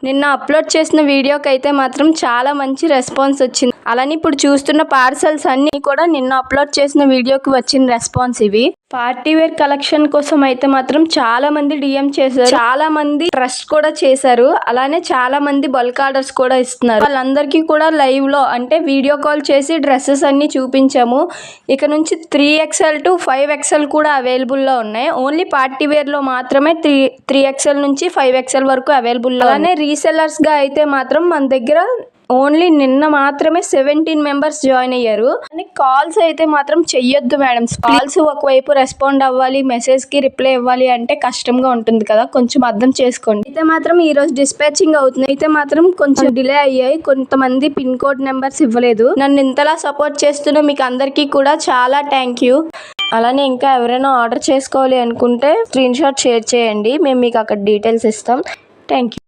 నిన్న అప్లోడ్ చేసిన వీడియోకి అయితే మాత్రం చాలా మంచి రెస్పాన్స్ వచ్చింది. అలానే ఇప్పుడు చూస్తున్న పార్సల్స్ అన్నీ కూడా నిన్న అప్లోడ్ చేసిన వీడియోకి వచ్చిన రెస్పాన్స్ ఇవి. పార్టీ వేర్ కలెక్షన్ కోసం అయితే మాత్రం చాలా మంది డిఎం చేశారు, చాలా మంది ట్రస్ట్ కూడా చేశారు. అలానే చాలా మంది బల్క్ ఆర్డర్స్ కూడా ఇస్తున్నారు. వాళ్ళందరికీ కూడా లైవ్ లో అంటే వీడియో కాల్ చేసి డ్రెస్సెస్ అన్ని చూపించాము. ఇక నుంచి 3XL to 5XL కూడా అవైలబుల్ లో ఉన్నాయి. ఓన్లీ పార్టీ వేర్ లో మాత్రమే 3XL నుంచి 5XL వరకు అవైలబుల్ లో. అలానే రీసెల్లర్స్ గా అయితే మాత్రం మన దగ్గర ఓన్లీ నిన్న మాత్రమే 17 మెంబర్స్ జాయిన్ అయ్యారు. అని కాల్స్ అయితే మాత్రం చెయ్యొద్దు మేడం. కాల్స్ ఒకవైపు రెస్పాండ్ అవ్వాలి, మెసేజ్ కి రిప్లై ఇవ్వాలి అంటే కష్టంగా ఉంటుంది కదా, కొంచెం అర్థం చేసుకోండి. అయితే మాత్రం ఈ రోజు డిస్పాచింగ్ అవుతుంది. అయితే మాత్రం కొంచెం డిలే అయ్యాయి. కొంతమంది పిన్ కోడ్ నెంబర్స్ ఇవ్వలేదు. నన్ను ఇంతలా సపోర్ట్ చేస్తున్న మీకు అందరికీ కూడా చాలా థ్యాంక్ యూ. అలానే ఇంకా ఎవరైనా ఆర్డర్ చేసుకోవాలి అనుకుంటే స్క్రీన్ షాట్ షేర్ చేయండి, మేము మీకు అక్కడ డీటెయిల్స్ ఇస్తాం. Thank you.